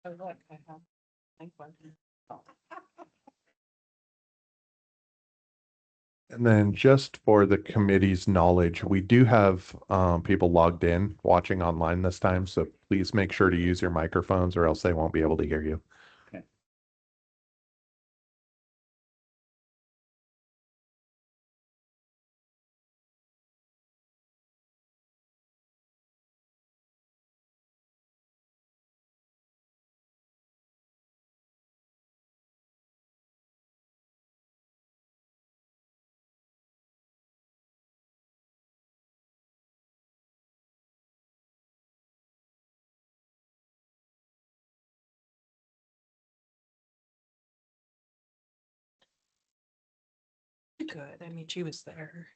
Oh, look, I have. Thank one. And then just for the committee's knowledge, we do have people logged in watching online this time, so please make sure to use your microphones or else they won't be able to hear you. Okay. Good. I mean, she was there.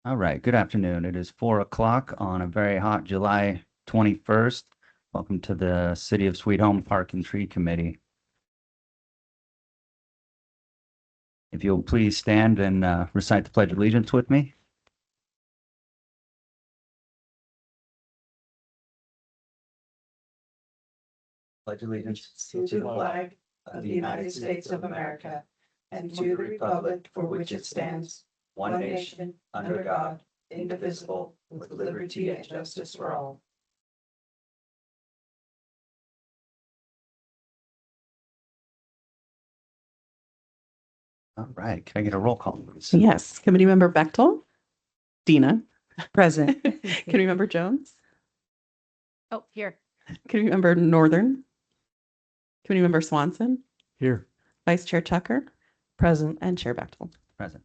All right, good afternoon. It is 4 o'clock on a very hot July 21st. Welcome to the City of Sweet Home Park and Tree Committee. If you'll please stand and recite the Pledge of Allegiance with me. Pledge allegiance To the flag of the United States of America and to the republic for which it stands, one nation, under God, indivisible, with liberty and justice for all. All right, can I get a roll call, please? Yes, Committee Member Bechtel, Dina, Present. Committee Member Jones, Oh, here. Committee Member Northern, Committee Member Swanson, Here. Vice Chair Tucker, Present. and Chair Bechtel. Present.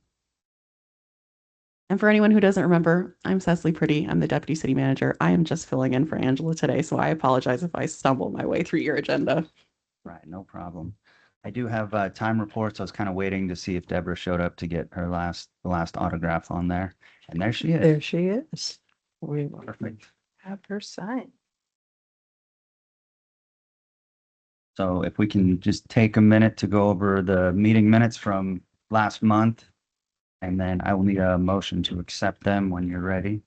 And for anyone who doesn't remember, I'm Cecily Pretty. I'm the Deputy City Manager. I am just filling in for Angela today, so I apologize if I stumble my way through your agenda. Right, no problem. I do have time reports. I was kind of waiting to see if Deborah showed up to get her last autograph on there. And there she is. There she is. We will Perfect. have her sign. So if we can just take a minute to go over the meeting minutes from last month, and then I will need a motion to accept them when you're ready.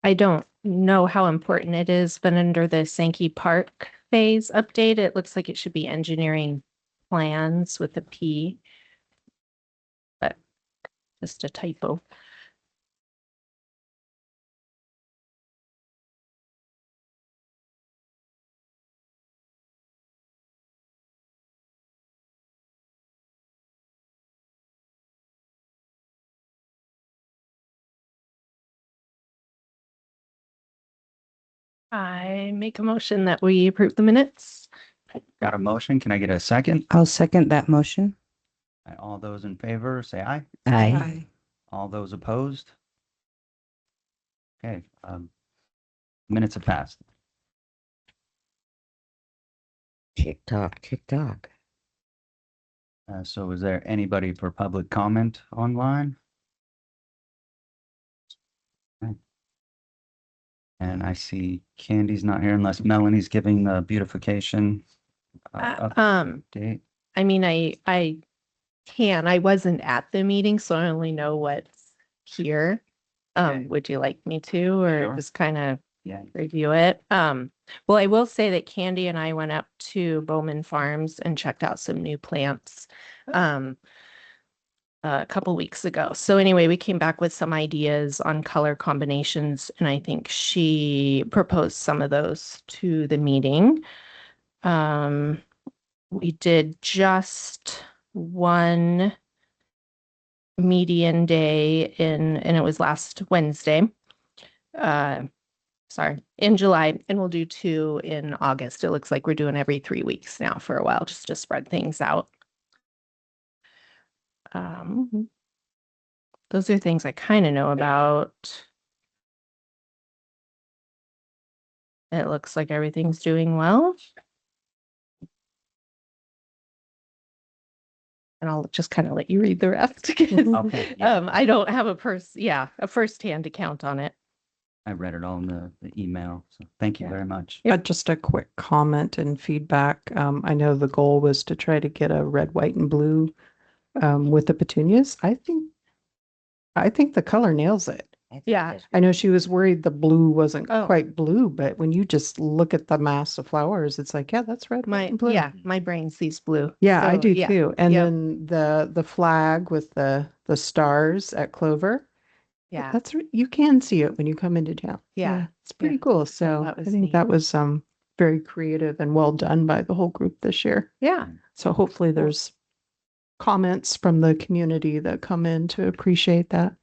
I don't know how important it is, but under the Sankey Park phase update, it looks like it should be engineering plans with a P. But just a typo. I make a motion that we approve the minutes. Got a motion? Can I get a second? I'll second that motion. All those in favor, say aye. Aye. All those opposed? Okay, minutes have passed. TikTok, TikTok. So is there anybody for public comment online? Okay. And I see Candy's not here unless Melanie's giving the beautification update. I mean, I can. I wasn't at the meeting, so I only know what's here. Okay. Would you like me to, or Sure. just kind of Yeah, review it? Well, I will say that Candy and I went up to Bowman Farms and checked out some new plants a couple weeks ago. So anyway, we came back with some ideas on color combinations, and I think she proposed some of those to the meeting. We did just one median day and it was last Wednesday. sorry, in July, and we'll do 2 in August. It looks like we're doing every 3 weeks now for a while, just to spread things out. Those are things I kind of know about. It looks like everything's doing well. And I'll just kind of let you read the rest. Okay, yeah. I don't have a first-hand account on it. I read it all in the email, so thank you Yeah. very much. Just a quick comment and feedback. I know the goal was to try to get a red, white, and blue with the petunias. I think the color nails it. Yeah. I know she was worried the blue wasn't Oh. quite blue, but when you just look at the mass of flowers, it's like, yeah, that's red, white, and blue. My brain sees blue. Yeah, I So, do yeah. too. And Yep. then the flag with the stars at Clover. Yeah. You can see it when you come into town. Yeah. It's pretty Yeah. cool. So that I was think neat. that was very creative and well done by the whole group this year. Yeah. So hopefully there's comments from the community that come in to appreciate that.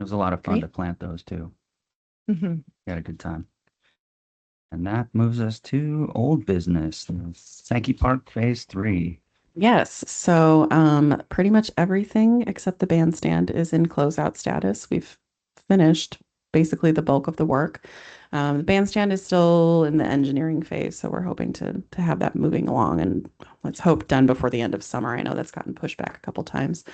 It was a lot of fun Great. to plant those too. Mhm. We had a good time. And that moves us to old business, the Sankey Park Phase 3. Yes, so pretty much everything except the bandstand is in closeout status. We've finished basically the bulk of the work. The bandstand is still in the engineering phase, so we're hoping to have that moving along, and let's hope done before the end of summer. I know that's gotten pushed back a couple times.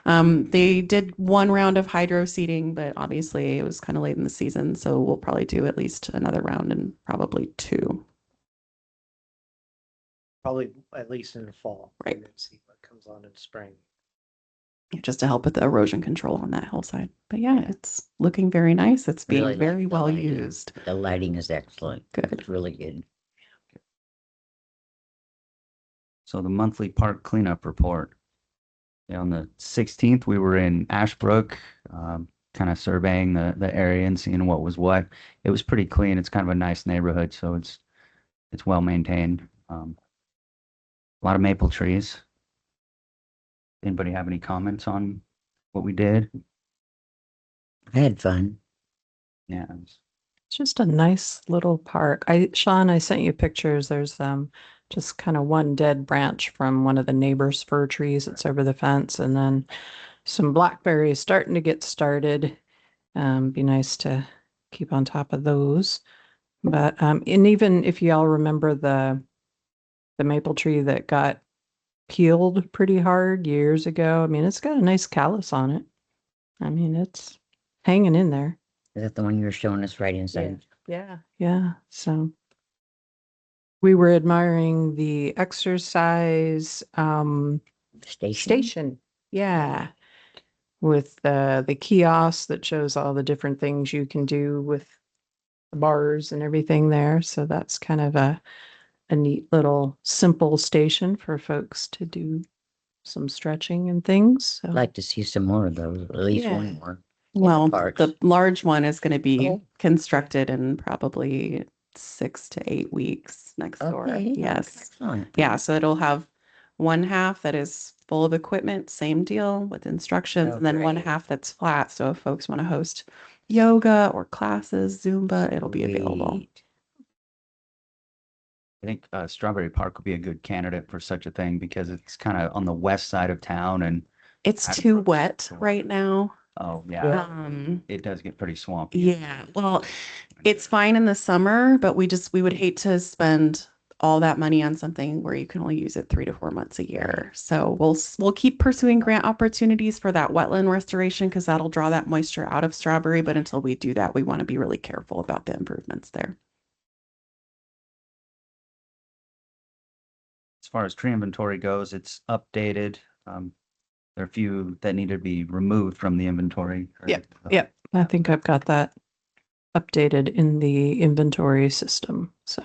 They did one round of hydro seeding, but obviously it was kind of late in the season, so we'll probably do at least another round and probably 2. Probably at least in the fall. Right. And then see what comes on in spring. Just to help with the erosion control on that hillside. But yeah, it's looking very nice. It's being Really like very the well lighting. used. The lighting is excellent. Good. It's really good. So the monthly park cleanup report. Yeah, on the 16th, we were in Ashbrook, kind of surveying the area and seeing what was what. It was pretty clean. It's kind of a nice neighborhood, so it's well maintained. A lot of maple trees. Anybody have any comments on what we did? I had fun. Yeah, It's just a nice little park. Sean, I sent you pictures. There's just kind of one dead branch from one of the neighbors' fir trees that's over the fence, and then some blackberries starting to get started. Be nice to keep on top of those. But and even if y'all remember the maple tree that got peeled pretty hard years ago, I mean, it's got a nice callus on it. I mean, it's hanging in there. Is that the one you were showing us right inside? Yeah. So we were admiring the exercise station. Yeah. With the kiosk that shows all the different things you can do with the bars and everything there. So that's kind of a neat little simple station for folks to do some stretching and things. So I'd like to see some more of those, at least Yeah. one more. Well, parks. the large one is going to be Oh. constructed in probably 6 to 8 weeks next door. Okay. Yes. Excellent. Yeah, so it'll have one half that is full of equipment, same deal with instructions, Oh, and then one great. half that's flat. So if folks want to host yoga or classes, Zumba, it'll be available. Sweet. I think Strawberry Park would be a good candidate for such a thing because it's kind of on the west side of town and, It's I- too wet right now. oh, yeah, Um, it does get pretty swampy. yeah, well, it's fine in the summer, but we would hate to spend all that money on something where you can only use it 3 to 4 months a year. So we'll keep pursuing grant opportunities for that wetland restoration because that'll draw that moisture out of Strawberry. But until we do that, we want to be really careful about the improvements there. As far as tree inventory goes, it's updated. There are a few that need to be removed from the inventory. correct? Yep. I think I've got that updated in the inventory system. So,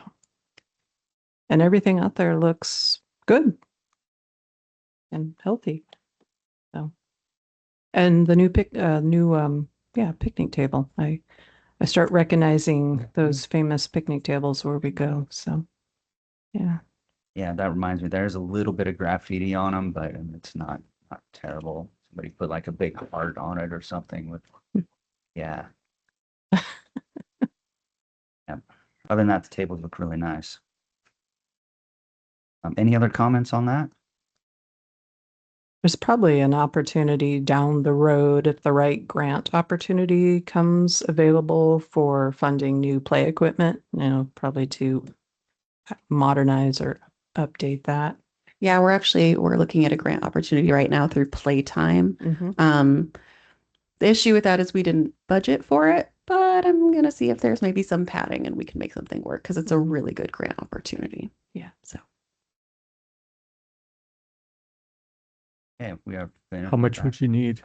and everything out there looks good and healthy. So, and the new picnic table. I start recognizing those famous picnic tables where we go. So, yeah. Yeah, that reminds me, there's a little bit of graffiti on them, but it's not terrible. Somebody put like a big heart on it or something with, yeah. Other than that, the tables look really nice. Any other comments on that? There's probably an opportunity down the road if the right grant opportunity comes available for funding new play equipment, probably to modernize or update that. Yeah, we're looking at a grant opportunity right now through Playtime. The issue with that is we didn't budget for it, but I'm gonna see if there's maybe some padding and we can make something work because it's a really good grant opportunity. Yeah. So Yeah, we are. How much would you need?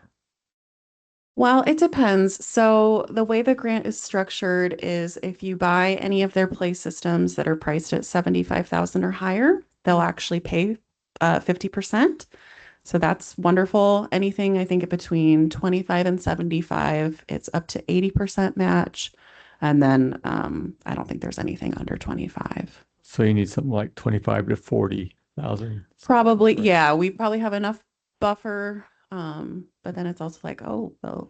well, it depends. So the way the grant is structured is if you buy any of their play systems that are priced at 75,000 or higher, they'll actually pay 50%. So that's wonderful. Anything I think between 25 and 75, it's up to 80% match. And then I don't think there's anything under 25. So you need something like 25 to 40,000. Probably, Right. yeah, we probably have enough buffer. But then it's also like, oh, well,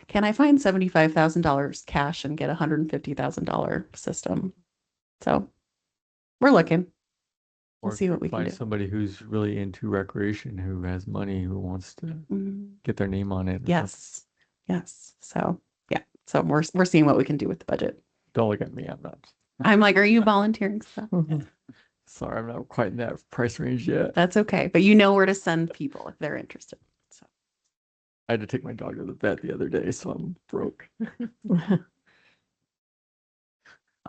can I find $75,000 cash and get a $150,000 system? So we're looking. We'll Or see what we can find do. somebody who's really into recreation, who has money, who wants to Mhm. get their name on it. or something. Yes. Yes. So yeah. So we're seeing what we can do with the budget. Don't look at me. I'm not. I'm like, are you volunteering stuff? Sorry, I'm not quite in that price range yet. That's okay. But you know where to send people if they're interested. So I had to take my dog to the vet the other day, so I'm broke.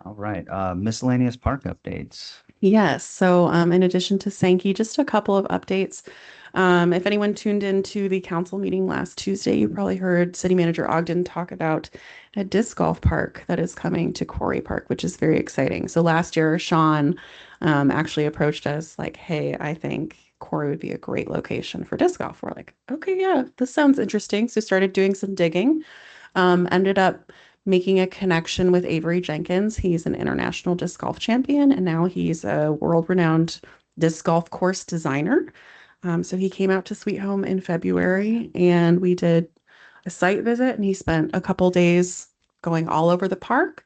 All right. Miscellaneous park updates. yes. So in addition to Sankey, just a couple of updates. If anyone tuned into the council meeting last Tuesday, you probably heard City Manager Ogden talk about a disc golf park that is coming to Quarry Park, which is very exciting. So last year, Sean actually approached us like, hey, I think Quarry would be a great location for disc golf. We're like, okay, yeah, this sounds interesting. So started doing some digging, ended up making a connection with Avery Jenkins. He's an international disc golf champion, and now he's a world-renowned disc golf course designer. So he came out to Sweet Home in February, and we did a site visit, and he spent a couple days going all over the park.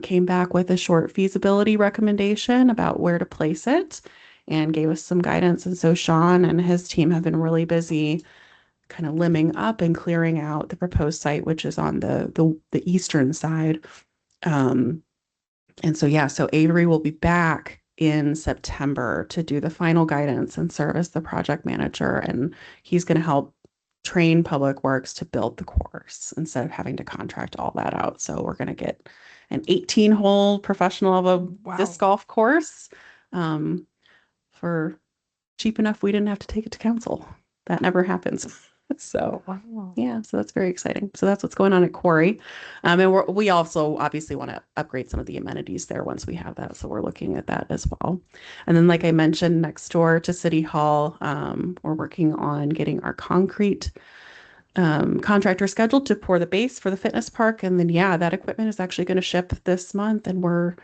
Came back with a short feasibility recommendation about where to place it and gave us some guidance. And so Sean and his team have been really busy kind of limbing up and clearing out the proposed site, which is on the eastern side. And so, yeah, so Avery will be back in September to do the final guidance and serve as the project manager. And he's going to help train Public Works to build the course instead of having to contract all that out. So we're going to get an 18-hole professional of a disc golf course for cheap enough we didn't have to take it to council. That never happens. So yeah, so that's very exciting. So that's what's going on at Quarry. And we also obviously want to upgrade some of the amenities there once we have that. So we're looking at that as well. And then, like I mentioned, next door to City Hall, we're working on getting our concrete contractor scheduled to pour the base for the fitness park. And then, yeah, that equipment is actually going to ship this month, and we're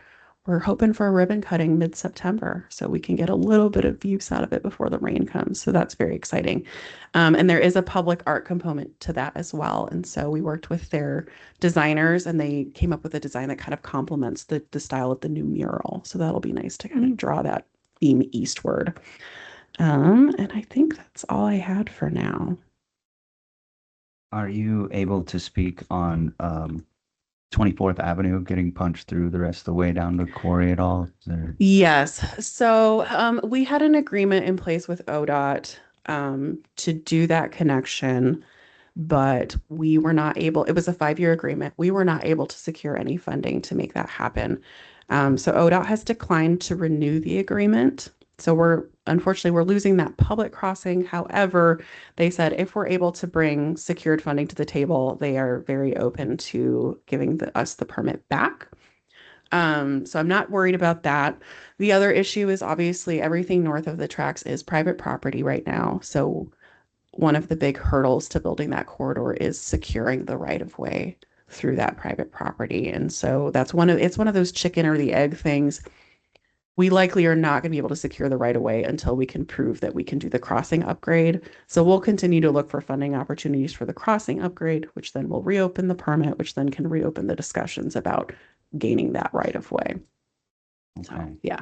hoping for a ribbon cutting mid-September so we can get a little bit of use out of it before the rain comes. So that's very exciting. And there is a public art component to that as well. And so we worked with their designers, and they came up with a design that kind of complements the style of the new mural. So that'll be nice to kind of draw that theme eastward. And I think that's all I had for now. Are you able to speak on 24th Avenue getting punched through the rest of the way down to Quarry at all? Is there... Yes. So we had an agreement in place with ODOT to do that connection, but we were not able, it was a 5-year agreement. We were not able to secure any funding to make that happen. So ODOT has declined to renew the agreement. So unfortunately, we're losing that public crossing. However, they said if we're able to bring secured funding to the table, they are very open to giving us the permit back. So I'm not worried about that. The other issue is obviously everything north of the tracks is private property right now. So one of the big hurdles to building that corridor is securing the right of way through that private property. And so it's one of those chicken or the egg things. We likely are not going to be able to secure the right of way until we can prove that we can do the crossing upgrade. So we'll continue to look for funding opportunities for the crossing upgrade, which then will reopen the permit, which then can reopen the discussions about gaining that right of way. So, Okay. yeah,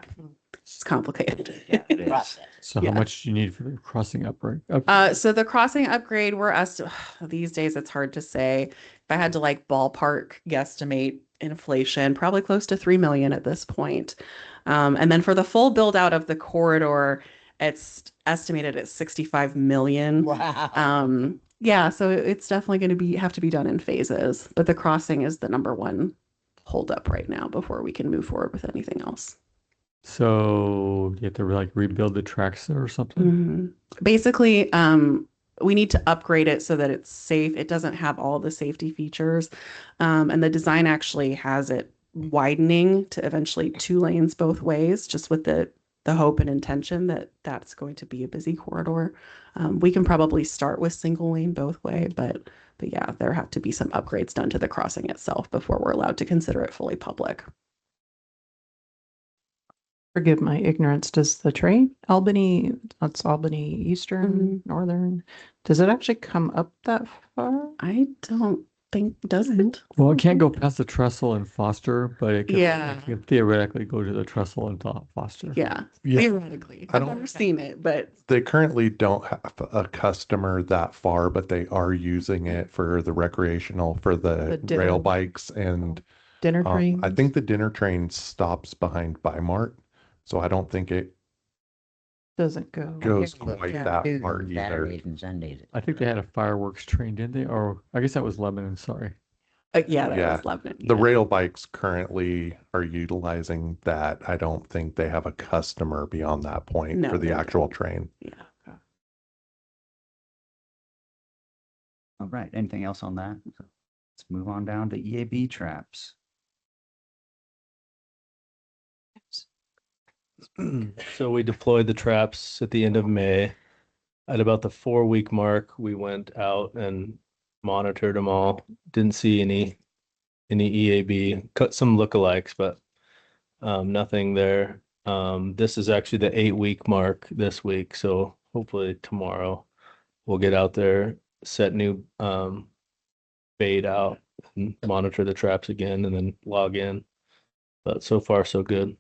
it's complicated. Yeah, It is. process. So Yeah. how much do you need for the crossing upgrade? So the crossing upgrade, these days it's hard to say. If I had to like ballpark guesstimate inflation, probably close to 3 million at this point. And then for the full build out of the corridor, it's estimated at 65 million. Wow. Yeah, so it's definitely going to have to be done in phases, but the crossing is the number one holdup right now before we can move forward with anything else. So you have to like rebuild the tracks there or something? Mhm. Basically, we need to upgrade it so that it's safe. It doesn't have all the safety features. And the design actually has it widening to eventually 2 lanes both ways, just with the hope and intention that that's going to be a busy corridor. We can probably start with single lane both way, but yeah, there have to be some upgrades done to the crossing itself before we're allowed to consider it fully public. Forgive my ignorance. Does the train Albany, that's Albany Eastern, Northern, does it actually come up that far? I don't think, does it? Well, it can't go past the trestle and Foster, but it Yeah. can theoretically go to the trestle and Foster. Yeah, Yeah, theoretically. I I've don't- never seen it, but they currently don't have a customer that far, but they are using it for the recreational, for The the dinner- rail bikes and Dinner train? I think the dinner train stops behind Mart, so I don't think it Doesn't go. goes Well, quite yeah, that do far either. Saturdays and Sundays. I think they had a fireworks train, didn't they? Or I guess that was Lebanon, sorry. yeah, that Yeah, was Lebanon. The yeah. rail bikes currently are utilizing that. I don't think they have a customer beyond that point No, for the they actual don't. train. Yeah. All right. Anything else on that? Let's move on down to EAB traps. So we deployed the traps at the end of May. At about the 4-week mark, we went out and monitored them all. Didn't see any EAB. Cut some lookalikes, but nothing there. This is actually the 8-week mark this week, so hopefully tomorrow we'll get out there, set new bait out, and monitor the traps again, and then log in. But so far, so good.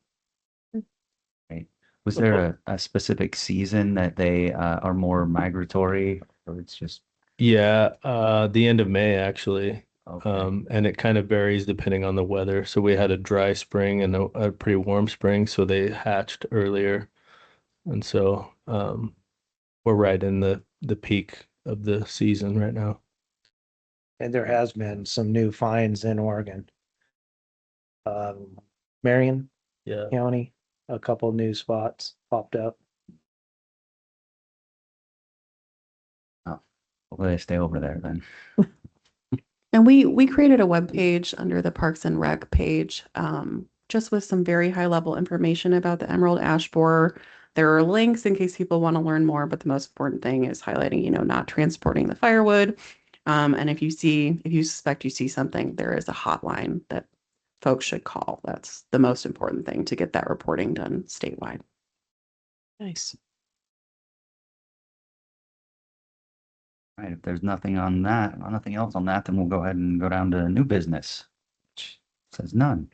Was there a specific season that they are more migratory, or it's just Yeah, the end of May actually. okay? And it kind of varies depending on the weather. So we had a dry spring and a pretty warm spring, so they hatched earlier. And so we're right in the peak of the season right now. And there has been some new finds in Oregon. Marion Yeah. County, a couple new spots popped up. Hopefully they stay over there then. And we created a web page under the Parks and Rec page, just with some very high level information about the emerald ash borer. There are links in case people want to learn more, but the most important thing is highlighting, not transporting the firewood. And if you suspect you see something, there is a hotline that folks should call. That's the most important thing to get that reporting done statewide. Nice. All right. If there's nothing else on that, then we'll go ahead and go down to new business, which says none.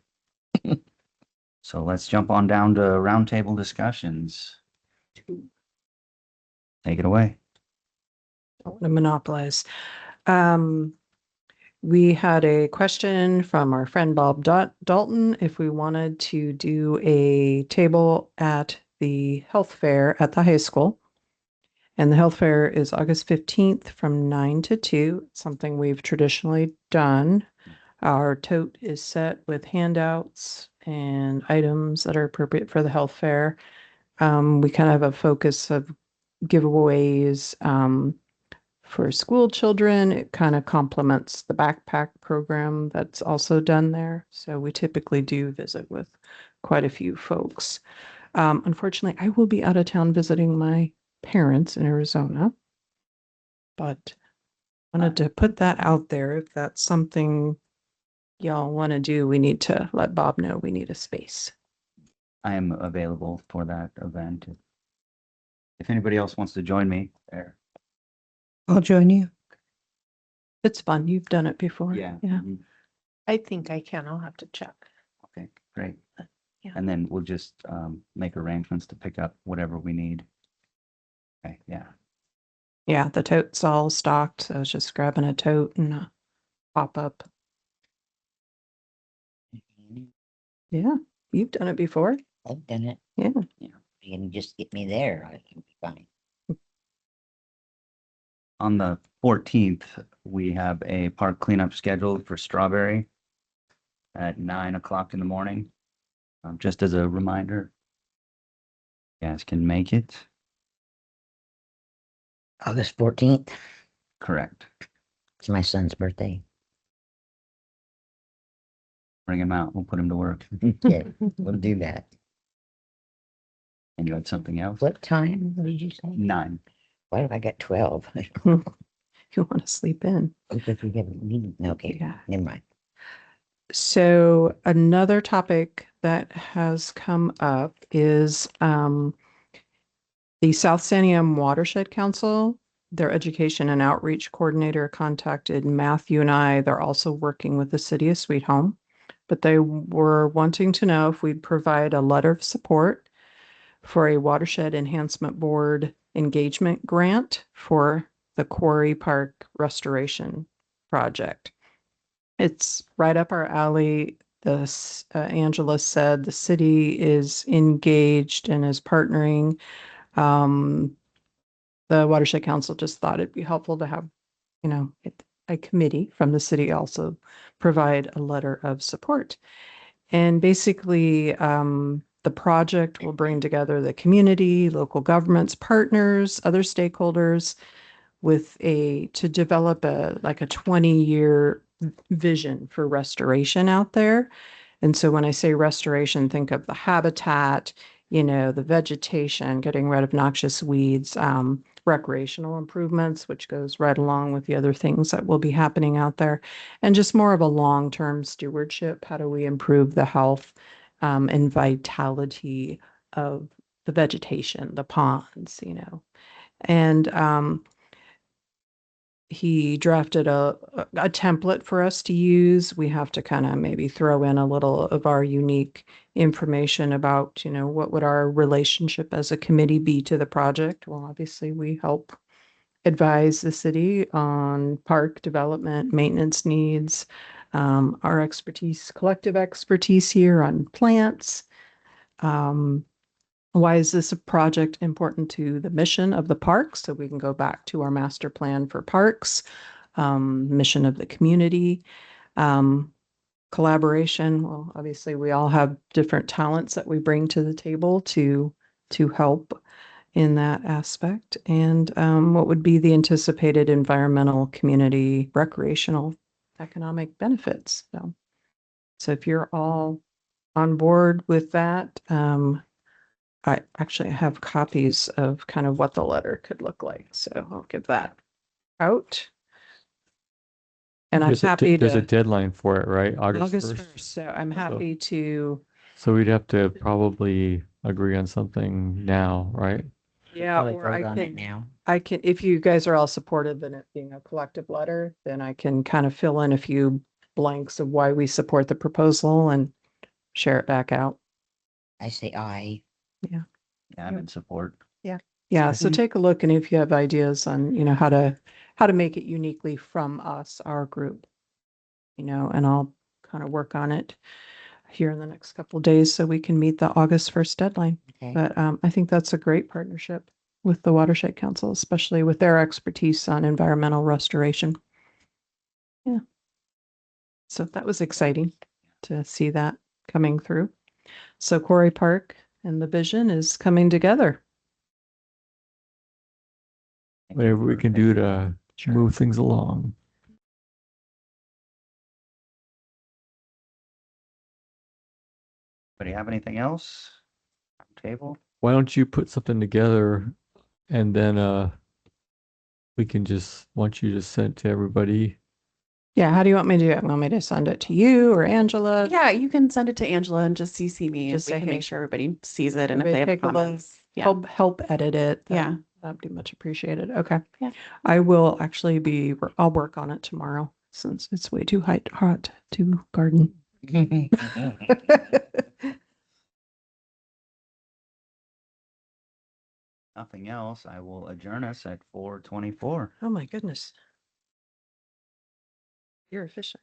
So let's jump on down to roundtable discussions. Take it away. Don't want to monopolize. We had a question from our friend Bob Dalton if we wanted to do a table at the health fair at the high school. And the health fair is August 15th from 9 to 2. It's something we've traditionally done. Our tote is set with handouts and items that are appropriate for the health fair. We kind of have a focus of giveaways for school children. It kind of complements the backpack program that's also done there. So we typically do visit with quite a few folks. Unfortunately, I will be out of town visiting my parents in Arizona, but wanted to put that out there. If that's something y'all want to do, we need to let Bob know we need a space. I am available for that event. If anybody else wants to join me there. I'll join you. It's fun. You've done it before. Yeah. Yeah. I think I can. I'll have to check. Great. Yeah. And then we'll just make arrangements to pick up whatever we need. Okay, yeah. Yeah, the tote's all stocked. So I was just grabbing a tote and a pop up. Yeah, you've done it before. I've done it. Yeah. You know, you can just get me there. I can be fine. On the 14th, we have a park cleanup scheduled for Strawberry at 9 o'clock in the morning. Just as a reminder, you guys can make it. August 14th. Correct. It's my son's birthday. Bring him out. We'll put him to work. Yeah, we'll do that. And you had something else? What time did you say? 9. Why have I got 12? You want to sleep in. Because we haven't needed. Okay, Yeah. never mind. So another topic that has come up is the South Santiam Watershed Council. Their education and outreach coordinator contacted Matthew and I. They're also working with the city of Sweet Home, but they were wanting to know if we'd provide a letter of support for a watershed enhancement board engagement grant for the Quarry Park restoration project. It's right up our alley. Angela said the city is engaged and is partnering. The Watershed Council just thought it'd be helpful to have, a committee from the city also provide a letter of support. And basically, the project will bring together the community, local governments, partners, other stakeholders to develop a 20-year vision for restoration out there. And so when I say restoration, think of the habitat, the vegetation, getting rid of noxious weeds, recreational improvements, which goes right along with the other things that will be happening out there, and just more of a long-term stewardship. How do we improve the health and vitality of the vegetation, the ponds, and he drafted a template for us to use. We have to kind of maybe throw in a little of our unique information about, what would our relationship as a committee be to the project? Well, obviously we help advise the city on park development, maintenance needs, our expertise, collective expertise here on plants. Why is this a project important to the mission of the park? So we can go back to our master plan for parks, mission of the community, collaboration. Well, obviously we all have different talents that we bring to the table to help in that aspect. And what would be the anticipated environmental, community, recreational, economic benefits? So if you're all on board with that, I actually have copies of kind of what the letter could look like. So I'll give that out. And I'm happy There's a to, deadline for it, right? August August 1st. 1st. So I'm happy to, So we'd have to probably agree on something now, right? yeah, Probably or I vote on it can, now. if you guys are all supportive in it being a collective letter, then I can kind of fill in a few blanks of why we support the proposal and share it back out. I say aye. Yeah, I'm in support. Yeah, so take a look, and if you have ideas on, how to make it uniquely from us, our group, and I'll kind of work on it here in the next couple of days so we can meet the August 1st deadline. Okay. But I think that's a great partnership with the Watershed Council, especially with their expertise on environmental restoration. Yeah. So that was exciting to see that coming through. So Quarry Park and the vision is coming together. Thank you Whatever we for can do making to Sure. move things along. Anybody have anything else? Table? Why don't you put something together and then we can once you just send it to everybody. Yeah, how do you want me to do it? Want me to send it to you or Angela? Yeah, you can send it to Angela and just CC me. Just Just we say, can hey, make sure everybody sees it and if everybody they have take a look. comments. Yeah. Help edit it. Yeah. That'd be much appreciated. Okay. Yeah. I will actually I'll work on it tomorrow since it's way too hot to garden. nothing else, I will adjourn us at 4:24. Oh, my goodness. You're efficient.